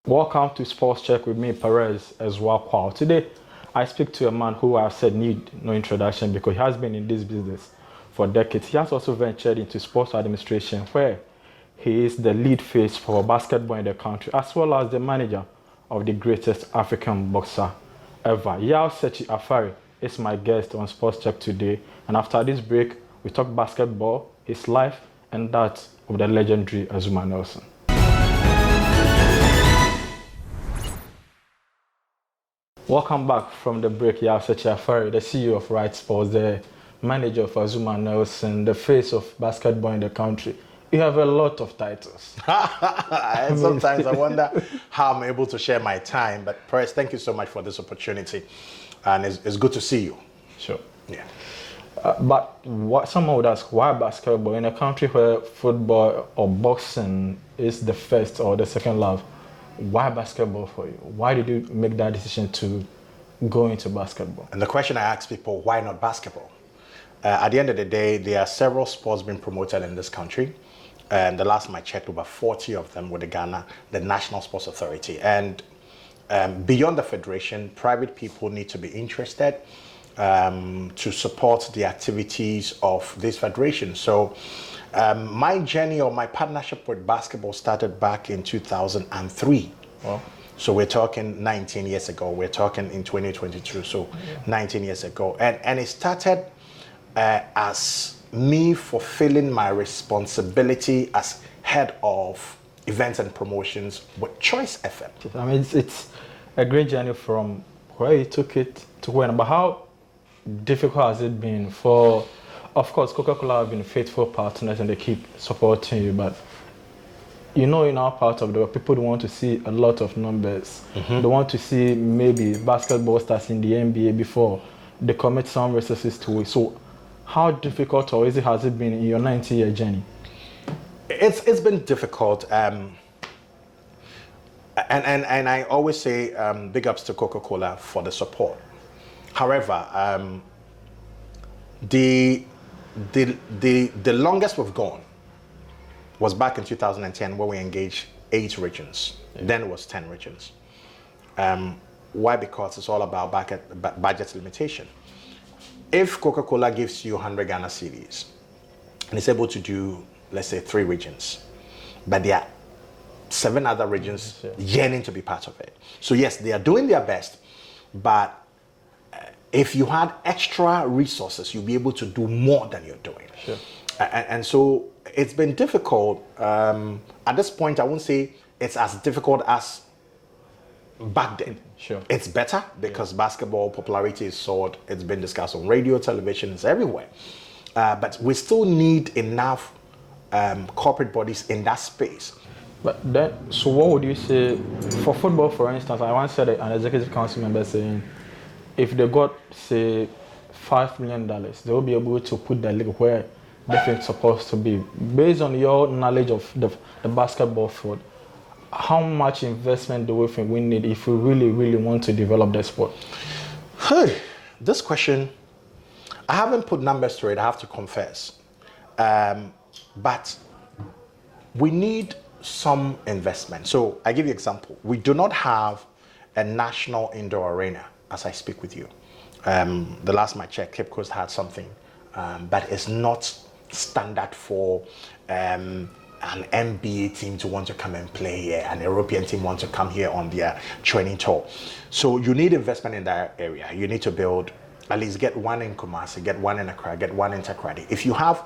Welcome to Sports Check with me, Perez, as well. Today, I speak to a man who I've said need no introduction because he has been in this business for decades. He has also ventured into sports administration, where he is the lead face for basketball in the country, as well as the manager of the greatest African boxer ever. Yaw Sakyi is my guest on Sports Check today. And after this break, we talk basketball, his life, and that of the legendary Azumah Nelson. Welcome back from the break, Yaw Sakyi, the CEO of Right Sports, the manager of Azumah Nelson, the face of basketball in the country. You have a lot of titles. And sometimes I wonder how I'm able to share my time. But Perez, thank you so much for this opportunity. And it's good to see you. Sure. Yeah. But someone would ask, why basketball? In a country where football or boxing is the first or the second love, why basketball for you? Why did you make that decision to go into basketball? And the question I ask people, why not basketball? At the end of the day, there are several sports being promoted in this country. And the last time I checked, over 40 of them with the National Sports Authority. And beyond the federation, private people need to be interested to support the activities of this federation. So my journey or my partnership with basketball started back in 2003. Wow. So we're talking 19 years ago. We're talking in 2022, so 19 years ago. And it started as me fulfilling my responsibility as head of events and promotions with Choice FM. I mean, it's a great journey from where you took it to when. But how difficult has it been for, of course, Coca-Cola have been faithful partners and they keep supporting you, but you know, in our part of the world, people don't want to see a lot of numbers. They want to see maybe basketball stars in the NBA before they commit some resources to it. So how difficult or easy has it been in your 90-year journey? It's been difficult. And I always say big ups to Coca-Cola for the support. However, the longest we've gone was back in 2010 where we engaged 8 regions. Then it was 10 regions. Why? Because it's all about budget limitation. If Coca-Cola gives you 100 Ghana cedis and it's able to do, let's say, 3 regions, but there are 7 other regions yearning to be part of it. So yes, they are doing their best, but if you had extra resources, you'll be able to do more than you're doing. Sure. And so it's been difficult. At this point, I won't say it's as difficult as back then. Sure. It's better because basketball popularity is soared. It's been discussed on radio, television, it's everywhere. But we still need enough corporate bodies in that space. But then, so what would you say for football, for instance? I once said an executive council member saying, if they got, say, $5 million, they will be able to put the league where they think it's supposed to be. Based on your knowledge of the basketball field, how much investment do we think we need if we really, really want to develop the sport? Hey, this question, I haven't put numbers to it, I have to confess. But we need some investment. So I give you an example. We do not have a national indoor arena as I speak with you. The last time I checked, Cape Coast had something, but it's not standard for an NBA team to want to come and play here, an European team want to come here on their training tour. So you need investment in that area. You need to build, at least get one in Kumasi, get one in Accra, get one in Takoradi. If you have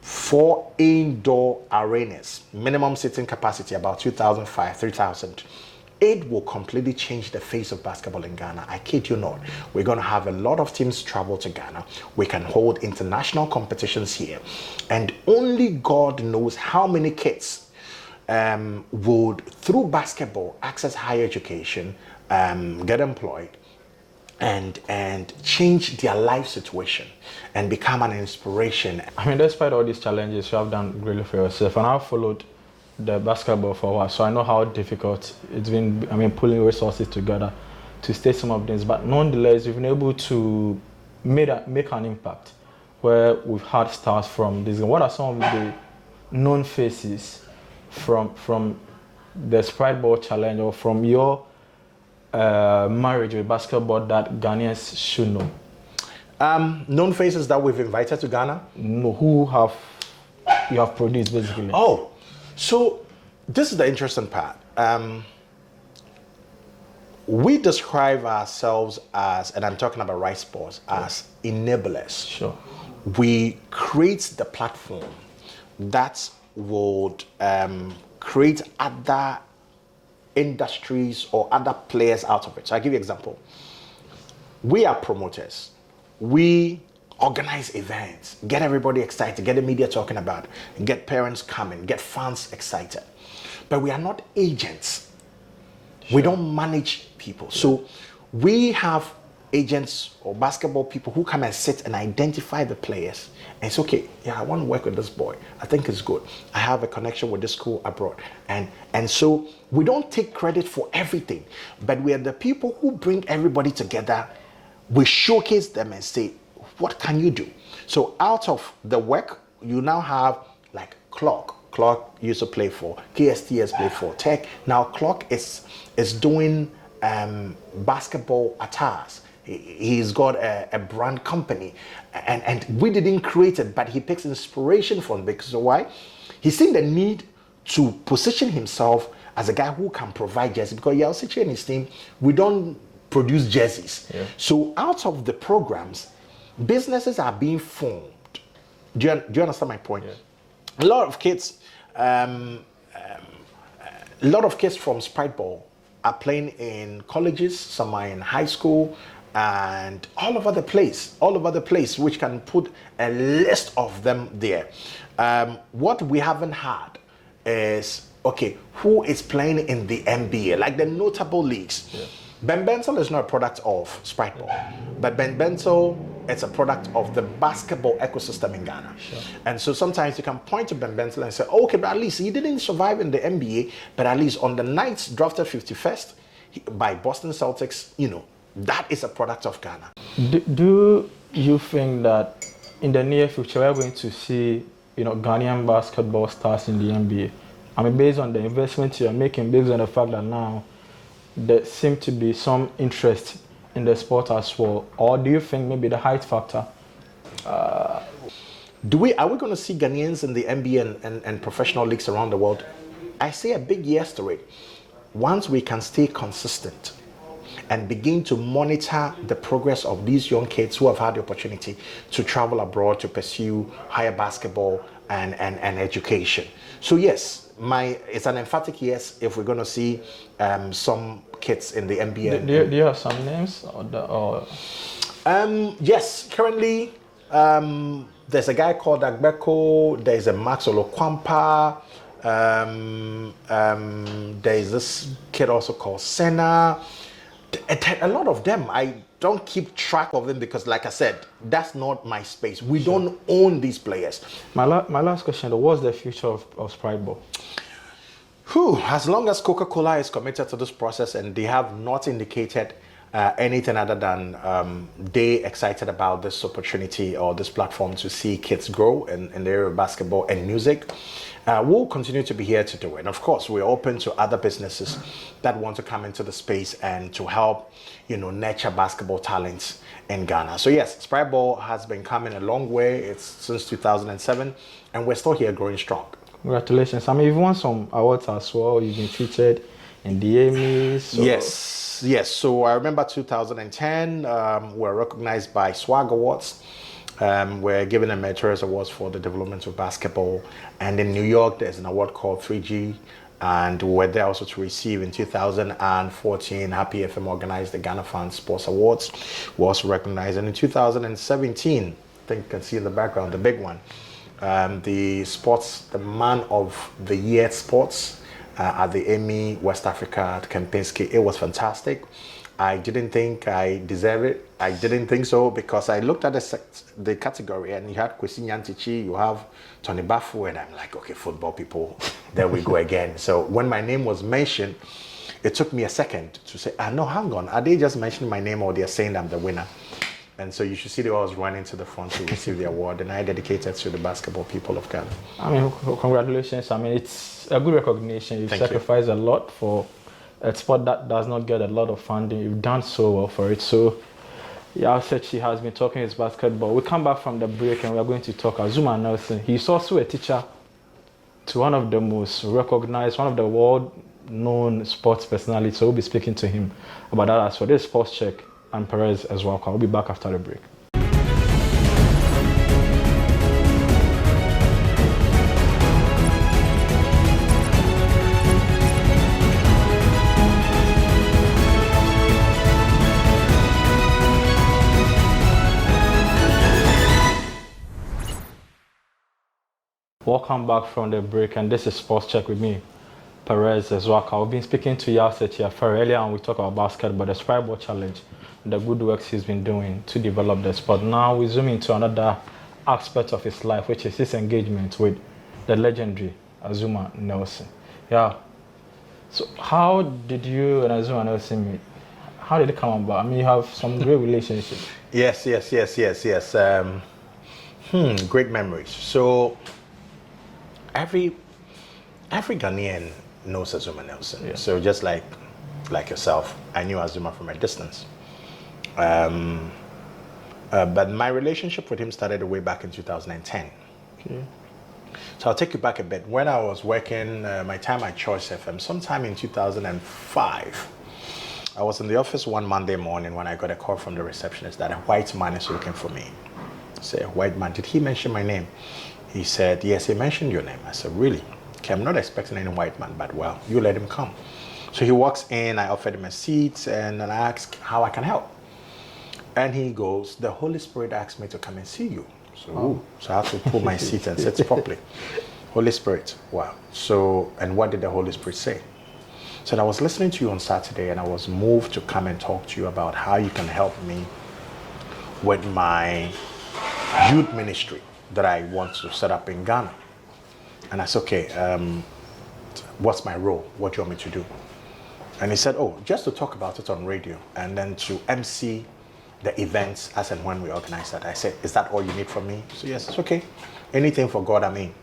4 indoor arenas, minimum seating capacity about 2,500, 3,000, it will completely change the face of basketball in Ghana. I kid you not. We're going to have a lot of teams travel to Ghana. We can hold international competitions here. And only God knows how many kids would, through basketball, access higher education, get employed, and change their life situation and become an inspiration. I mean, despite all these challenges, you have done really for yourself. And I've followed the basketball for a while, so I know how difficult it's been. I mean, pulling resources together to state some of things, but nonetheless, we've been able to make an impact where we've had stars from this. What are some of the known faces from the Sprite Ball challenge or from your marriage with basketball that Ghanaians should know? Known faces that we've invited to Ghana? No, you have produced basically? Oh, so this is the interesting part. We describe ourselves as, and I'm talking about Right Sports, as enablers. Sure. We create the platform that would create other industries or other players out of it. So I'll give you an example. We are promoters. We organize events, get everybody excited, get the media talking about it, get parents coming, get fans excited. But we are not agents. Sure. We don't manage people. So we have agents or basketball people who come and sit and identify the players. And it's okay, yeah, I want to work with this boy. I think it's good. I have a connection with this school abroad. And so we don't take credit for everything, but we are the people who bring everybody together. We showcase them and say, what can you do? So out of the work, you now have like Clock. Clock used to play for KSTS, play for Tech. Now Clock is doing basketball attires. He's got a brand company, and we didn't create it, but he takes inspiration from it. Because why? He's seen the need to position himself as a guy who can provide jerseys. Because Yaw Sakyi and his team, we don't produce jerseys. Yeah. So out of the programs, businesses are being formed. Do you understand my point? Yeah. A lot of kids from Sprite Ball are playing in colleges, some are in high school, and all over the place, which can put a list of them there. What we haven't had is, okay, who is playing in the NBA, like the notable leagues. Yeah. Ben Bentel is not a product of Sprite Ball, but Ben Bentel, it's a product of the basketball ecosystem in Ghana. Sure. And so sometimes you can point to Ben Bentel and say, oh, okay, but at least he didn't survive in the NBA, but at least on the Knights drafted 51st by Boston Celtics, that is a product of Ghana. Do you think that in the near future we're going to see, Ghanaian basketball stars in the NBA? I mean, based on the investment you're making, based on the fact that now there seems to be some interest in the sport as well, or do you think maybe the height factor? Are we going to see Ghanaians in the NBA and professional leagues around the world? I say a big yes to it. Once we can stay consistent and begin to monitor the progress of these young kids who have had the opportunity to travel abroad to pursue higher basketball and education. So yes, it's an emphatic yes if we're going to see some kids in the NBA. Do you have some names? Yes, currently there's a guy called Agbeko, there's a Max Olokwampa, there's this kid also called Senna. A lot of them, I don't keep track of them because, like I said, that's not my space. We don't own these players. My last question, though, what's the future of Sprite Ball? As long as Coca-Cola is committed to this process and they have not indicated anything other than they excited about this opportunity or this platform to see kids grow in the area of basketball and music, we'll continue to be here to do it. And of course, we're open to other businesses that want to come into the space and to help, nurture basketball talents in Ghana. So yes, Sprite Ball has been coming a long way. It's since 2007, and we're still here growing strong. Congratulations. I mean, you've won some awards as well. You've been featured in the Emmys. So. Yes. So I remember 2010, we're recognized by SWAG Awards. We're given a Meritorious Awards for the development of basketball. And in New York, there's an award called 3G. And we were there also to receive in 2014, Happy FM organized the Ghana Fan Sports Awards. We also recognized. And in 2017, I think you can see in the background, the big one, the Man of the Year Sports at the Emmy West Africa at Kempinski. It was fantastic. I didn't think I deserved it. I didn't think so because I looked at the category and you had Kwesi Nyantichi, you have Tony Bafu, and I'm like, okay, football people, there we go again. So when my name was mentioned, it took me a second to say, no, hang on, are they just mentioning my name or they're saying I'm the winner? And so you should see the others running to the front to receive the award, and I dedicated to the basketball people of Ghana. I mean, congratulations. I mean, it's a good recognition. You've sacrificed a lot for a sport that does not get a lot of funding. You've done so well for it. So, Yaw Sakyi has been talking his basketball. We come back from the break and we're going to talk Azumah Nelson. He's also a teacher to one of the most recognized, one of the world-known sports personalities. So we'll be speaking to him about that as well. This is Sports Check and Perez as well. We'll be back after the break. Welcome back from the break, and this is Sports Check with me, Perez as well. We've been speaking to Yaw Sakyi earlier, and we talked about basketball, the Sprite Ball Challenge, the good works he's been doing to develop the sport. Now we zoom into another aspect of his life, which is his engagement with the legendary Azumah Nelson. Yeah. So how did you and Azumah Nelson meet? How did it come about? I mean, you have some great relationship. Yes. Great memories. So every Ghanaian knows Azumah Nelson. Yeah. So just like yourself, I knew Azumah from a distance. But my relationship with him started way back in 2010. Okay. So I'll take you back a bit. When I was working my time at Choice FM, sometime in 2005, I was in the office one Monday morning when I got a call from the receptionist that a white man is looking for me. I said, a white man, did he mention my name? He said, yes, he mentioned your name. I said, really? Okay, I'm not expecting any white man, but well, you let him come. So he walks in, I offered him a seat, and then I asked how I can help. And he goes, the Holy Spirit asked me to come and see you. So I had to pull my seat and sit properly. Holy Spirit, wow. So, and what did the Holy Spirit say? So I was listening to you on Saturday, and I was moved to come and talk to you about how you can help me with my youth ministry that I want to set up in Ghana. And I said, okay, what's my role? What do you want me to do? And he said, oh, just to talk about it on radio and then to MC the events as and when we organize that. I said, is that all you need from me? So yes, it's okay. Anything for God, I'm in.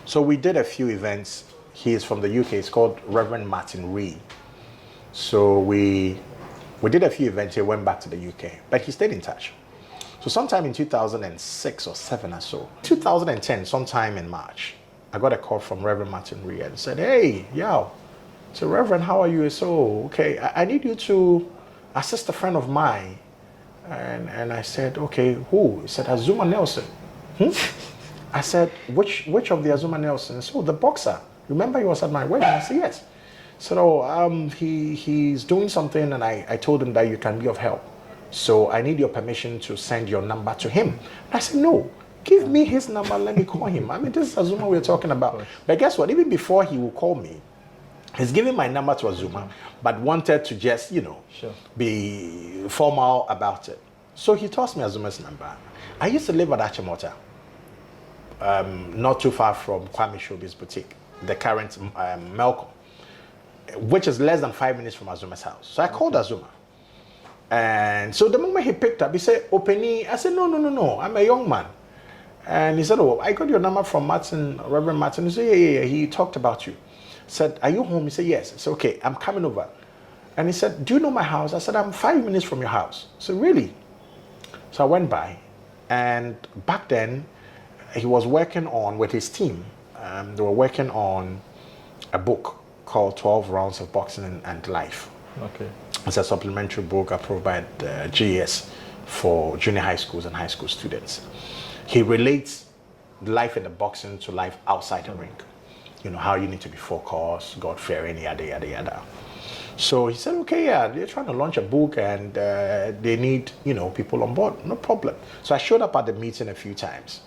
So we did a few events. He is from the UK. It's called Reverend Martin Reed. So we did a few events. He went back to the UK, but he stayed in touch. So sometime in 2006 or 7 or so, 2010, sometime in March, I got a call from Reverend Martin Reed and said, hey, Yaw. So Reverend, how are you? So, okay, I need you to assist a friend of mine. And I said, okay, who? He said, Azumah Nelson. I said, which of the Azumah Nelsons? Oh, the boxer. Remember he was at my wedding? I said, yes. So he's doing something, and I told him that you can be of help. So I need your permission to send your number to him. And I said, no, give me his number, let me call him. I mean, this is Azumah we're talking about. But guess what? Even before he will call me, he's giving my number to Azumah, but wanted to just, be formal about it. So he tossed me Azumah's number. I used to live at Achimota, not too far from Kwame Showbiz Boutique, the current Malcolm, which is less than 5 minutes from Azumah's house. So I called Azumah. And so the moment he picked up, he said, Openi. I said, no, I'm a young man. And he said, oh, I got your number from Reverend Martin. He said, yeah, he talked about you. I said, are you home? He said, yes. I said, okay, I'm coming over. And he said, do you know my house? I said, I'm 5 minutes from your house. I said, really? So I went by, and back then, he was working on, with his team, they were working on a book called 12 Rounds of Boxing and Life. Okay. It's a supplementary book approved by the GS for junior high schools and high school students. He relates life in the boxing to life outside the ring. You know, how you need to be focused, God-fearing, yada, yada, yada. So he said, okay, yeah, they're trying to launch a book and they need, people on board. No problem. So I showed up at the meeting a few times.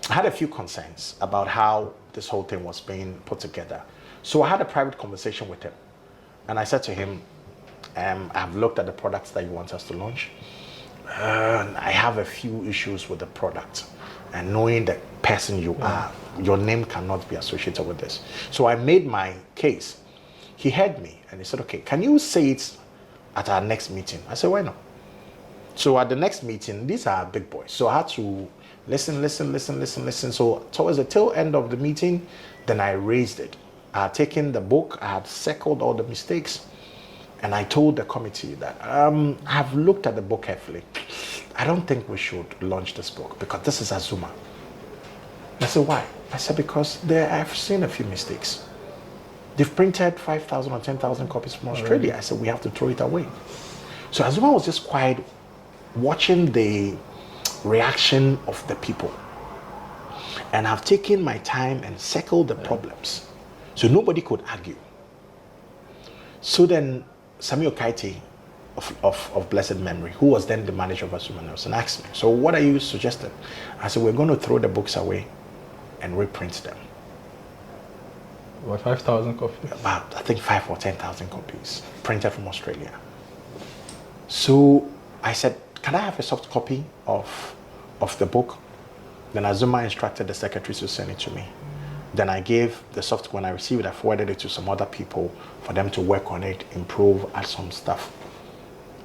I had a few concerns about how this whole thing was being put together. So I had a private conversation with him. And I said to him, I've looked at the products that you want us to launch. I have a few issues with the product. And knowing the person you are, your name cannot be associated with this. So I made my case. He heard me and he said, okay, can you say it at our next meeting? I said, why not? So at the next meeting, these are big boys. So I had to listen. So towards the tail end of the meeting, then I raised it. I had taken the book, I had circled all the mistakes, and I told the committee that I've looked at the book carefully. I don't think we should launch this book because this is Azumah. I said, why? I said, because I've seen a few mistakes. They've printed 5,000 or 10,000 copies from Australia. I said, we have to throw it away. So Azumah was just quiet, watching the reaction of the people. And I've taken my time and circled the problems. So nobody could argue. So then Samuel Kaite of blessed memory, who was then the manager of Azumah Nelson, asked me, so what are you suggesting? I said, we're going to throw the books away and reprint them. What, 5,000 copies? About, I think 5 or 10,000 copies printed from Australia. So I said, can I have a soft copy of the book? Then Azumah instructed the secretaries to send it to me. Then I gave the soft, when I received it, I forwarded it to some other people for them to work on it, improve, add some stuff.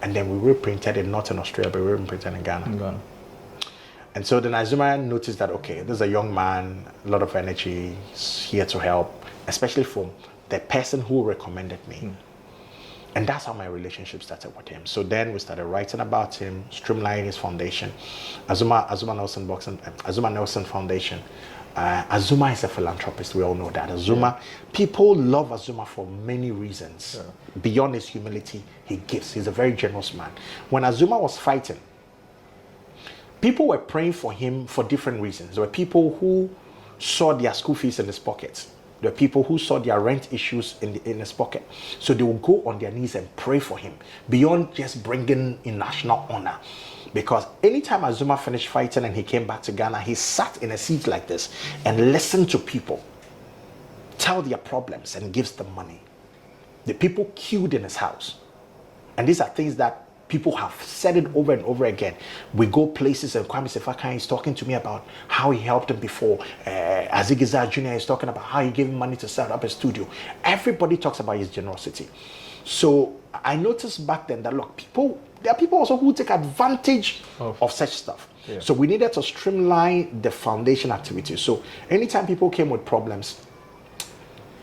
And then we reprinted it, not in Australia, but we reprinted in Ghana. And so then Azumah noticed that, okay, this is a young man, a lot of energy, he's here to help, especially from the person who recommended me. And that's how my relationship started with him. So then we started writing about him, streamlining his foundation, Azumah Nelson Foundation. Azumah is a philanthropist, we all know that. Azumah, people love Azumah for many reasons. Beyond his humility, he gives. He's a very generous man. When Azumah was fighting, people were praying for him for different reasons. There were people who saw their school fees in his pockets. There were people who saw their rent issues in his pocket. So they would go on their knees and pray for him, beyond just bringing in national honor. Because anytime Azumah finished fighting and he came back to Ghana, he sat in a seat like this and listened to people tell their problems and gives them money. The people queued in his house. And these are things that people have said it over and over again. We go places and Kwame Sefakan is talking to me about how he helped him before. Azigiza Jr. is talking about how he gave him money to set up a studio. Everybody talks about his generosity. So I noticed back then that, look, there are people also who take advantage of such stuff. So we needed to streamline the foundation activities. So anytime people came with problems,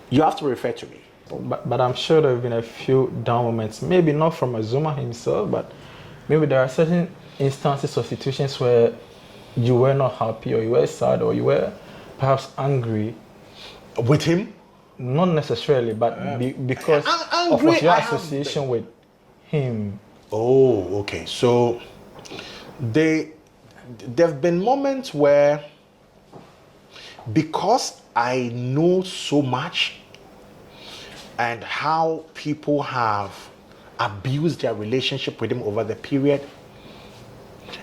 you have to refer to me. But I'm sure there have been a few down moments, maybe not from Azumah himself, but maybe there are certain instances or situations where you were not happy, or you were sad, or you were perhaps angry. With him? Not necessarily, but because of your association with him. Oh, okay. So there have been moments where, because I know so much and how people have abused their relationship with him over the period,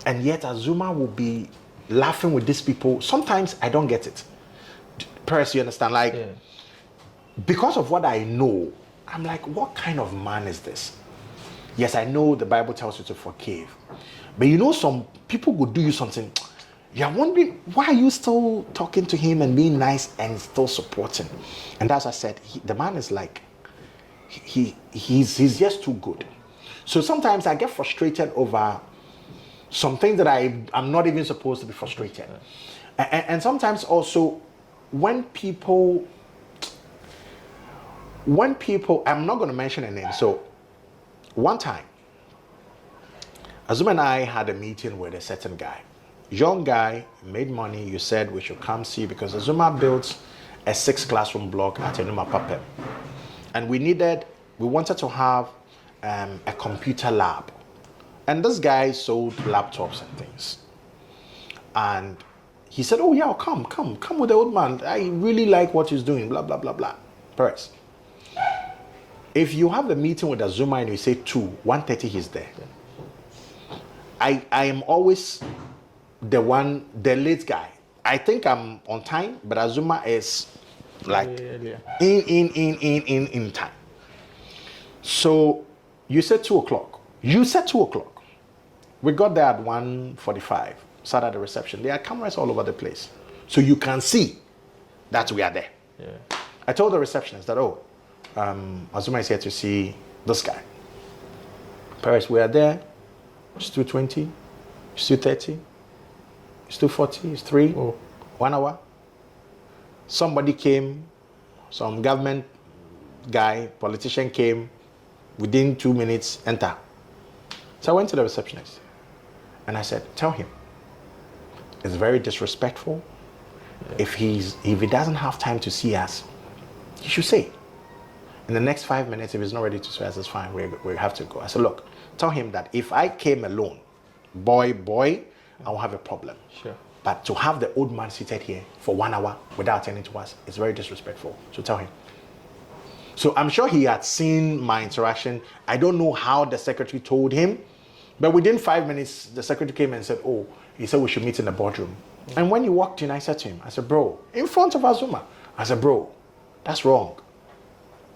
and yet Azumah will be laughing with these people. Sometimes I don't get it. Perhaps you understand? Like, because of what I know, I'm like, what kind of man is this? Yes, I know the Bible tells you to forgive. But you know, some people would do you something. You're wondering, why are you still talking to him and being nice and still supporting? And as I said, the man is like, he's just too good. So sometimes I get frustrated over some things that I'm not even supposed to be frustrated. And sometimes also when people, I'm not going to mention a name. So one time, Azumah and I had a meeting with a certain guy. Young guy, made money. You said we should come see, because Azumah built a 6-classroom block at Enuma Papem. And we wanted to have a computer lab. And this guy sold laptops and things. And he said, oh yeah, I'll come with the old man. I really like what he's doing, blah, blah, blah, blah. Press. If you have a meeting with Azumah and you say 1:30 he's there. I am always the late guy. I think I'm on time, but Azumah is like in time. So you said 2 o'clock. You said 2 o'clock. We got there at 1:45. Sat at the reception. There are cameras all over the place, so you can see that we are there. I told the receptionist that, Azumah is here to see this guy. Paris, we are there. It's 2:20. It's 2:30. It's 2:40. It's 3. Oh. 1 hour. Somebody came, some government guy, politician came, within 2 minutes, enter. So I went to the receptionist and I said, tell him, it's very disrespectful. Yeah. If he doesn't have time to see us, he should say. In the next 5 minutes, if he's not ready to see us, it's fine, we have to go. I said, look, tell him that if I came alone, boy, I will have a problem. Sure. But to have the old man seated here for 1 hour without attending to us is very disrespectful. So tell him. So I'm sure he had seen my interaction. I don't know how the secretary told him, but within 5 minutes, the secretary came and said, oh, he said we should meet in the boardroom. Mm-hmm. And when he walked in, I said to him, I said, bro, in front of Azumah. I said, bro, that's wrong.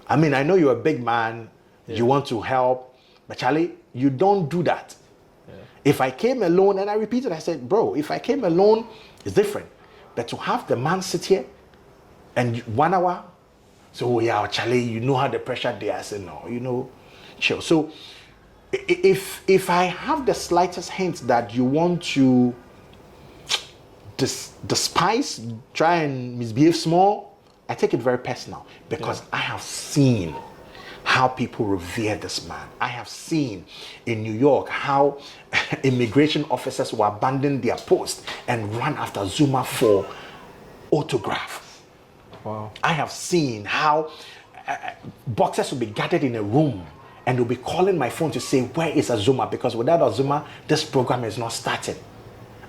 I mean, I know you're a big man, you want to help, but Charlie, you don't do that. Yeah. If I came alone, and I repeated, I said, bro, if I came alone, it's different. But to have the man sit here and 1 hour, so yeah, Charlie, you know how the pressure there. I said, no, chill. So if I have the slightest hint that you want to despise, try and misbehave small, I take it very personal because I have seen how people revere this man. I have seen in New York how immigration officers will abandon their post and run after Zuma for autograph. Wow. I have seen how boxers will be gathered in a room and they'll be calling my phone to say, where is Azumah? Because without Azumah, this program is not starting.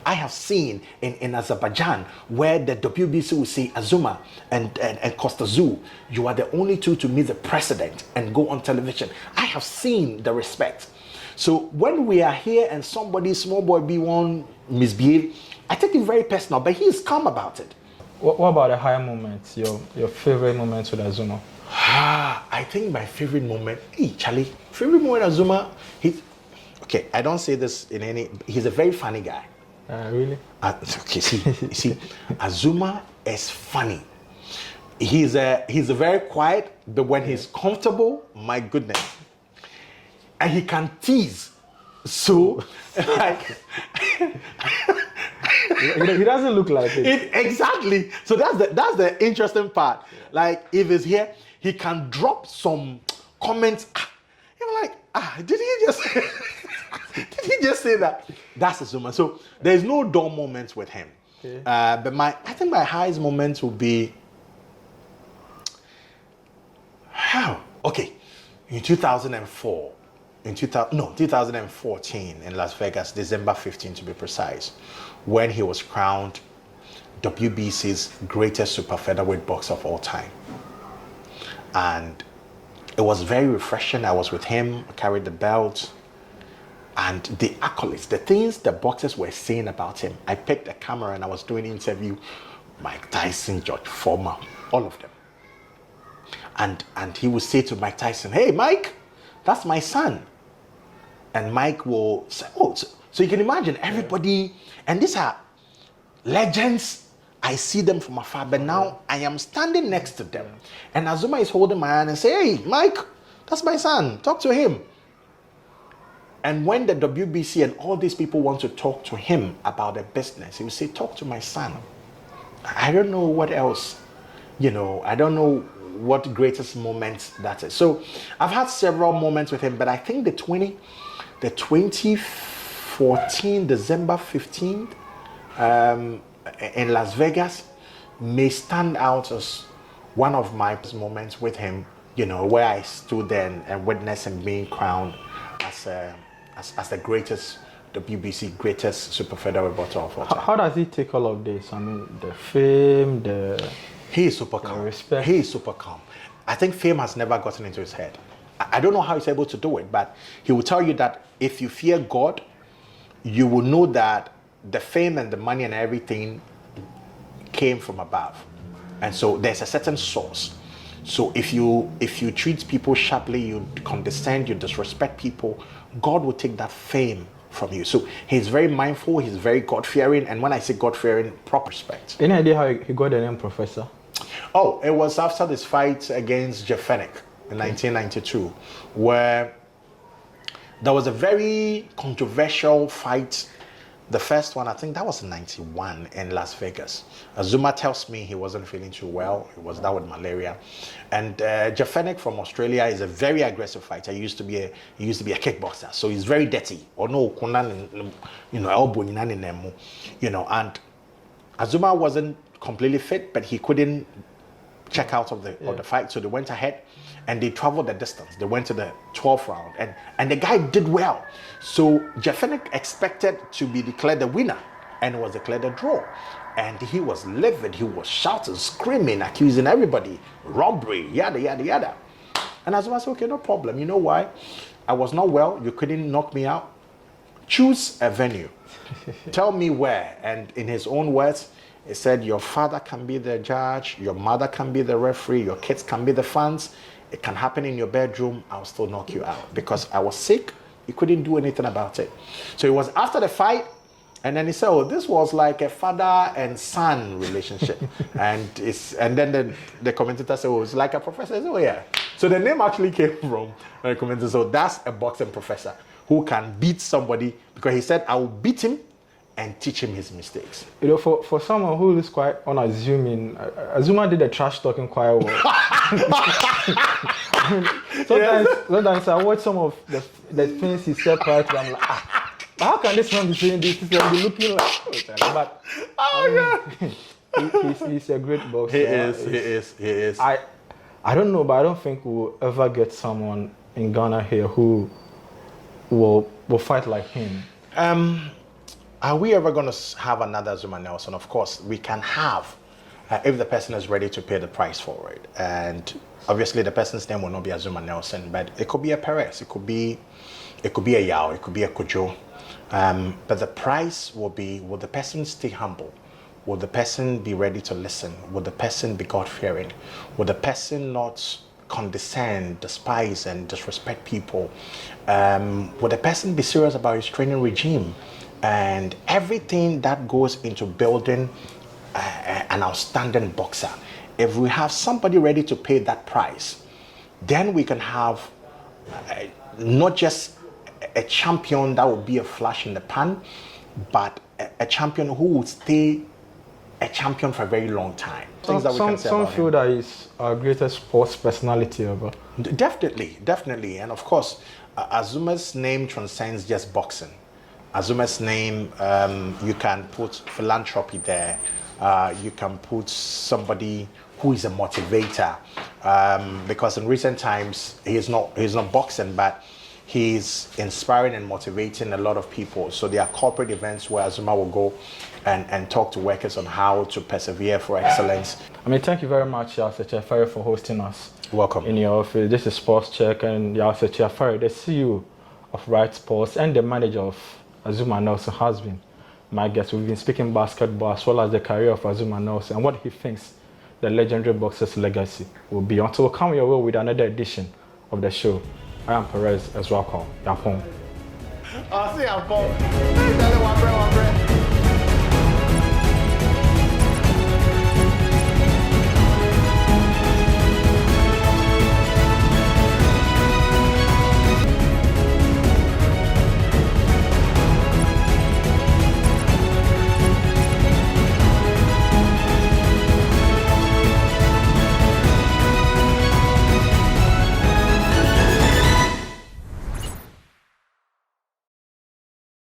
I have seen in Azerbaijan where the WBC will say, Azumah and Costa Zoo, you are the only two to meet the president and go on television. I have seen the respect. So when we are here and somebody, small boy B1, misbehave, I take it very personal, but he is calm about it. What about the higher moments, your favorite moments with Azumah? I think my favorite moment, Charlie, favorite moment with Azumah, okay, I don't say this in any, he's a very funny guy. Really? Okay, see, Azumah is funny. He's a very quiet, but when he's comfortable, my goodness. And he can tease. So, like... he doesn't look like it. Exactly. So that's the interesting part. Yeah. Like, if he's here, he can drop some comments. You're like, did he just say that? That's Azumah. So there's no dull moments with him. Okay. But I think my highest moments will be, in 2014 in Las Vegas, December 15 to be precise, when he was crowned WBC's greatest super featherweight boxer of all time. And it was very refreshing. I was with him, I carried the belt, and the accolades, the things the boxers were saying about him. I picked a camera and I was doing an interview, Mike Tyson, George Foreman, all of them. And he would say to Mike Tyson, hey, Mike, that's my son. And Mike will say, so you can imagine everybody, and these are legends. I see them from afar, but now I am standing next to them. And Azumah is holding my hand and say, hey, Mike, that's my son, talk to him. And when the WBC and all these people want to talk to him about the business, he will say, talk to my son. I don't know what else, I don't know what greatest moments that is. So I've had several moments with him, but I think the 2014, December 15th, in Las Vegas may stand out as one of my moments with him, where I stood there and witnessed him being crowned as the greatest WBC, greatest super featherweight boxer of all time. How does he take all of this? I mean, the fame, he is super calm. Respect. He is super calm. I think fame has never gotten into his head. I don't know how he's able to do it, but he will tell you that if you fear God, you will know that the fame and the money and everything came from above. And so there's a certain source. So if you treat people sharply, you condescend, you disrespect people, God will take that fame from you. So he's very mindful, he's very God-fearing, and when I say God-fearing, proper respect. Any idea how he got the name Professor? Oh, it was after this fight against Jeff Fennick in 1992, where There was a very controversial fight. The first one, I think that was in 91 in Las Vegas. Azumah tells me he wasn't feeling too well. He was down with malaria. And Jafenek from Australia is a very aggressive fighter. He used to be a kickboxer. So he's very dirty. Or no, elbow, and Azumah wasn't completely fit, but he couldn't check out of the fight. So they went ahead and they traveled the distance. They went to the 12th round and the guy did well. So Jafenek expected to be declared the winner and was declared a draw. And he was livid. He was shouting, screaming, accusing everybody, robbery, yada, yada, yada. And Azumah said, okay, no problem. You know why? I was not well. You couldn't knock me out. Choose a venue. Tell me where. And in his own words, he said, your father can be the judge, your mother can be the referee, your kids can be the fans. It can happen in your bedroom. I'll still knock you out because I was sick. He couldn't do anything about it. So it was after the fight, and then he said, oh, this was like a father and son relationship. and then the commentator said, oh, it's like a professor. I said, oh, yeah. So the name actually came from the commentator. So that's a boxing professor who can beat somebody, because he said, I will beat him and teach him his mistakes. You know, for someone who is quite unassuming, Azumah did the trash talking quite well. Sometimes I watch some of the things he said prior to, I'm like, how can this man be saying this? He's be looking like, but he's a great boxer. He is. I don't know, but I don't think we'll ever get someone in Ghana here who will fight like him. Are we ever going to have another Azumah Nelson? Of course, we can have, if the person is ready to pay the price for it. And obviously, the person's name will not be Azumah Nelson, but it could be a Perez, it could be a Yaw, it could be a Kojo. But the price will be, will the person stay humble? Will the person be ready to listen? Will the person be God-fearing? Will the person not condescend, despise, and disrespect people? Will the person be serious about his training regime? And everything that goes into building an outstanding boxer. If we have somebody ready to pay that price, then we can have not just a champion that will be a flash in the pan, but a champion who will stay a champion for a very long time. Some feel that he's our greatest sports personality ever. Definitely. And of course, Azumah's name transcends just boxing. Azumah's name, you can put philanthropy there. You can put somebody who is a motivator, because in recent times he's not boxing, but he's inspiring and motivating a lot of people. So there are corporate events where Azumah will go and talk to workers on how to persevere for excellence. I mean, thank you very much, Yaw Sakyi, for hosting us. Welcome. In your office. This is Sports Check, and Yaw Sakyi, the CEO of Right Sports and the manager of Azumah Nelson, has been my guest. We've been speaking basketball as well as the career of Azumah Nelson and what he thinks the legendary boxer's legacy will be. Until we come your way with another edition of the show, I am Perez as well. I'll see you,